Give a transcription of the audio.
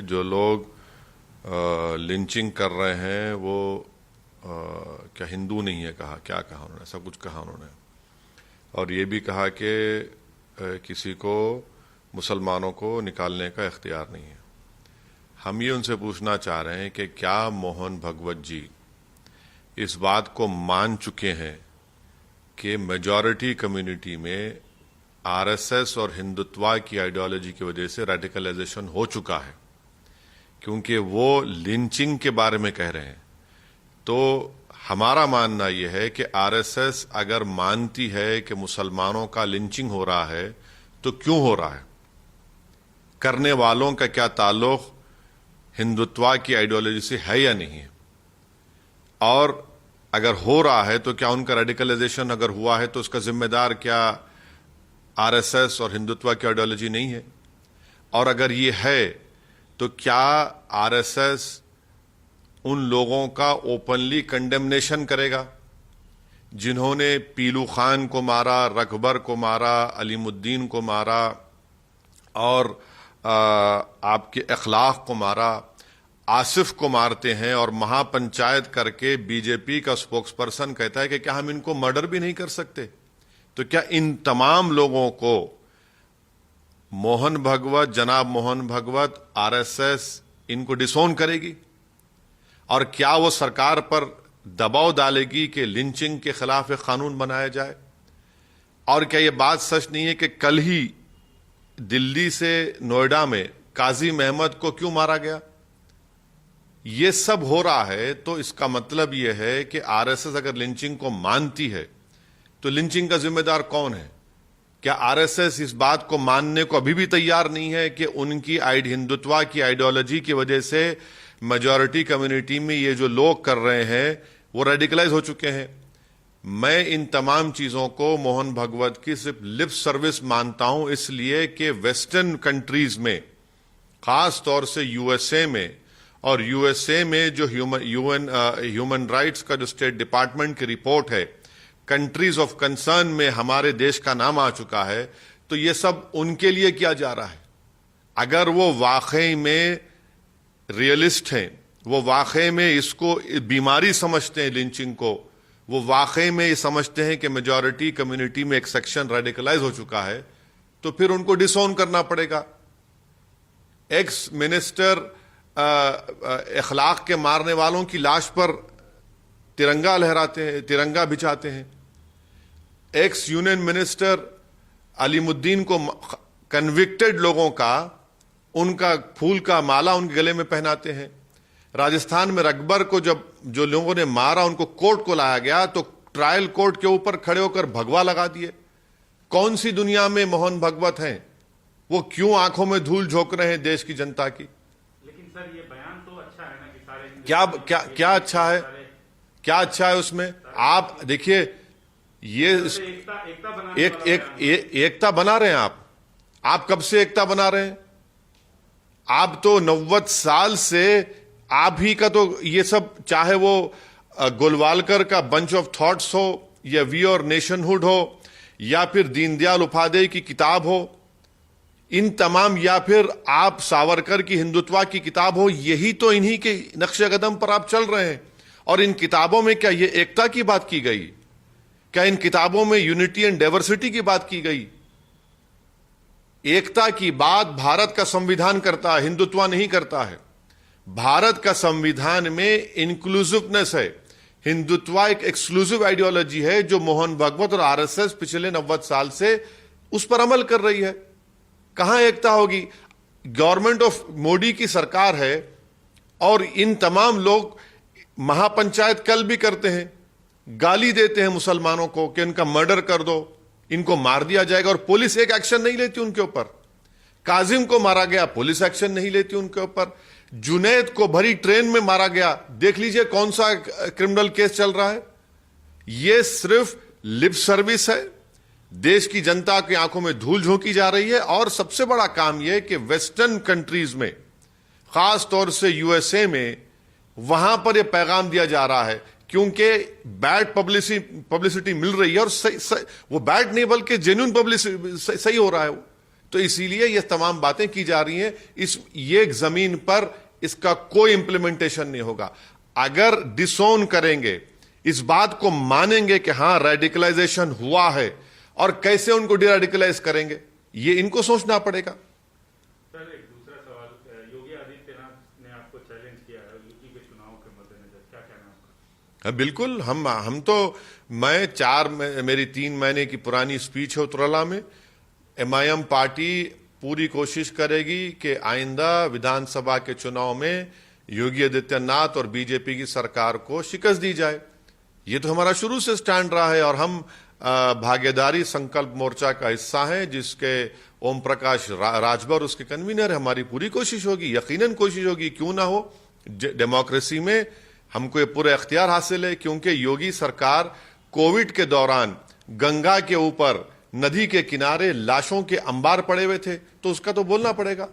जो लोग लिंचिंग कर रहे हैं वो क्या हिंदू नहीं है, कहा क्या कहा उन्होंने, सब कुछ कहा उन्होंने। और ये भी कहा कि किसी को मुसलमानों को निकालने का इख्तियार नहीं है। हम ये उनसे पूछना चाह रहे हैं कि क्या मोहन भगवत जी इस बात को मान चुके हैं कि मेजॉरिटी कम्युनिटी में आरएसएस और हिंदुत्व की आइडियोलॉजी की वजह से रेडिकलाइजेशन हो चुका है, क्योंकि वो लिंचिंग के बारे में कह रहे हैं। तो हमारा मानना यह है कि आरएसएस अगर मानती है कि मुसलमानों का लिंचिंग हो रहा है तो क्यों हो रहा है, करने वालों का क्या ताल्लुक हिंदुत्व की आइडियोलॉजी से है या नहीं है, और अगर हो रहा है तो क्या उनका रेडिकलाइजेशन अगर हुआ है तो उसका जिम्मेदार क्या आरएसएस और हिंदुत्व की आइडियोलॉजी नहीं है, और अगर ये है तो क्या आरएसएस उन लोगों का ओपनली कंडेमनेशन करेगा जिन्होंने पीलू खान को मारा, रकबर को मारा, अलीमुद्दीन को मारा और आपके अखलाक को मारा, आसिफ को मारते हैं और महापंचायत करके बीजेपी का स्पोक्सपर्सन कहता है कि क्या हम इनको मर्डर भी नहीं कर सकते? तो क्या इन तमाम लोगों को मोहन भगवत, जनाब मोहन भगवत, आरएसएस इनको डिसोन करेगी? और क्या वो सरकार पर दबाव डालेगी कि लिंचिंग के खिलाफ एक कानून बनाया जाए? और क्या ये बात सच नहीं है कि कल ही दिल्ली से नोएडा में काजी महमद को क्यों मारा गया? ये सब हो रहा है तो इसका मतलब यह है कि आरएसएस अगर लिंचिंग को मानती है तो लिंचिंग का जिम्मेदार कौन है? क्या आरएसएस इस बात को मानने को अभी भी तैयार नहीं है कि उनकी हिंदुत्व की आइडियोलॉजी की वजह से मेजॉरिटी कम्युनिटी में ये जो लोग कर रहे हैं वो रेडिकलाइज हो चुके हैं? मैं इन तमाम चीजों को मोहन भगवत की सिर्फ लिप सर्विस मानता हूं, इसलिए कि वेस्टर्न कंट्रीज में, खास तौर से यूएसए में, और यूएसए में जो ह्यूमन राइट्स का जो स्टेट डिपार्टमेंट की रिपोर्ट है, कंट्रीज ऑफ कंसर्न में हमारे देश का नाम आ चुका है, तो ये सब उनके लिए किया जा रहा है। अगर वो वाकई में रियलिस्ट हैं, वो वाकई में इसको बीमारी समझते हैं लिंचिंग को, वो वाकई में ये समझते हैं कि मेजॉरिटी कम्युनिटी में एक सेक्शन रेडिकलाइज हो चुका है, तो फिर उनको डिसोन करना पड़ेगा। एक्स मिनिस्टर अखलाक के मारने वालों की लाश पर तिरंगा लहराते हैं, तिरंगा बिछाते हैं। एक्स यूनियन मिनिस्टर अलीमुद्दीन को, कन्विक्टेड लोगों का, उनका फूल का माला उनके गले में पहनाते हैं। राजस्थान में रकबर को जो लोगों ने मारा उनको कोर्ट को लाया गया तो ट्रायल कोर्ट के ऊपर खड़े होकर भगवा लगा दिए। कौन सी दुनिया में मोहन भगवत हैं? वो क्यों आंखों में धूल झोंक रहे हैं देश की जनता की? लेकिन सर ये बयान तो अच्छा है ना कि सारे क्या अच्छा है? क्या अच्छा है उसमें? आप देखिए, ये एकता बना रहे हैं आप कब से एकता बना रहे हैं? आप तो 90 साल से आप ही का तो ये सब, चाहे वो गोलवालकर का बंच ऑफ थॉट्स हो या वी और नेशनहुड हो या फिर दीनदयाल उपाध्याय की किताब हो, इन तमाम, या फिर आप सावरकर की हिंदुत्व की किताब हो, यही तो इन्हीं के नक्शे कदम पर आप चल रहे हैं। और इन किताबों में क्या ये एकता की बात की गई? क्या इन किताबों में यूनिटी एंड डाइवर्सिटी की बात की गई? एकता की बात भारत का संविधान करता है, हिंदुत्व नहीं करता है। भारत का संविधान में इंक्लूसिवनेस है, हिंदुत्व एक एक्सक्लूसिव आइडियोलॉजी है जो मोहन भगवत और आरएसएस पिछले 90 साल से उस पर अमल कर रही है। कहां एकता होगी? गवर्नमेंट ऑफ मोदी की सरकार है और इन तमाम लोग महापंचायत कल भी करते हैं, गाली देते हैं मुसलमानों को कि इनका मर्डर कर दो, इनको मार दिया जाएगा, और पुलिस एक एक्शन नहीं लेती उनके ऊपर। काजिम को मारा गया, पुलिस एक्शन नहीं लेती उनके ऊपर। जुनैद को भरी ट्रेन में मारा गया, देख लीजिए कौन सा क्रिमिनल केस चल रहा है। यह सिर्फ लिप सर्विस है, देश की जनता की आंखों में धूल झोंकी जा रही है। और सबसे बड़ा काम यह कि वेस्टर्न कंट्रीज में, खास तौर से यूएसए में, वहां पर यह पैगाम दिया जा रहा है, क्योंकि बैड पब्लिसिटी मिल रही है, और वो बैड नहीं बल्कि जेन्युइन पब्लिसिटी सही हो रहा है, तो इसीलिए ये तमाम बातें की जा रही हैं। ये जमीन पर इसका कोई इंप्लीमेंटेशन नहीं होगा। अगर डिसोन करेंगे, इस बात को मानेंगे कि हां रेडिकलाइजेशन हुआ है, और कैसे उनको डिरेडिकलाइज करेंगे, ये इनको सोचना पड़ेगा। सर एक दूसरा सवाल, योगी आदित्यनाथ ने आपको चैलेंज किया है यूपी के चुनाव के मद्देनजर, क्या कहना है आपका? बिल्कुल, हम तो मेरी 3 महीने की पुरानी स्पीच है उतरला में। एमआईएम पार्टी पूरी कोशिश करेगी कि आइंदा विधानसभा के चुनाव में योगी आदित्यनाथ और बीजेपी की सरकार को शिकस्त दी जाए। ये तो हमारा शुरू से स्टैंड रहा है, और हम भागीदारी संकल्प मोर्चा का हिस्सा है, जिसके ओम प्रकाश राजभर उसके कन्वीनर है। हमारी पूरी कोशिश होगी, यकीनन कोशिश होगी, क्यों ना हो। डेमोक्रेसी में हमको ये पूरा इख्तियार हासिल है, क्योंकि योगी सरकार कोविड के दौरान गंगा के ऊपर नदी के किनारे लाशों के अंबार पड़े हुए थे, तो उसका तो बोलना पड़ेगा।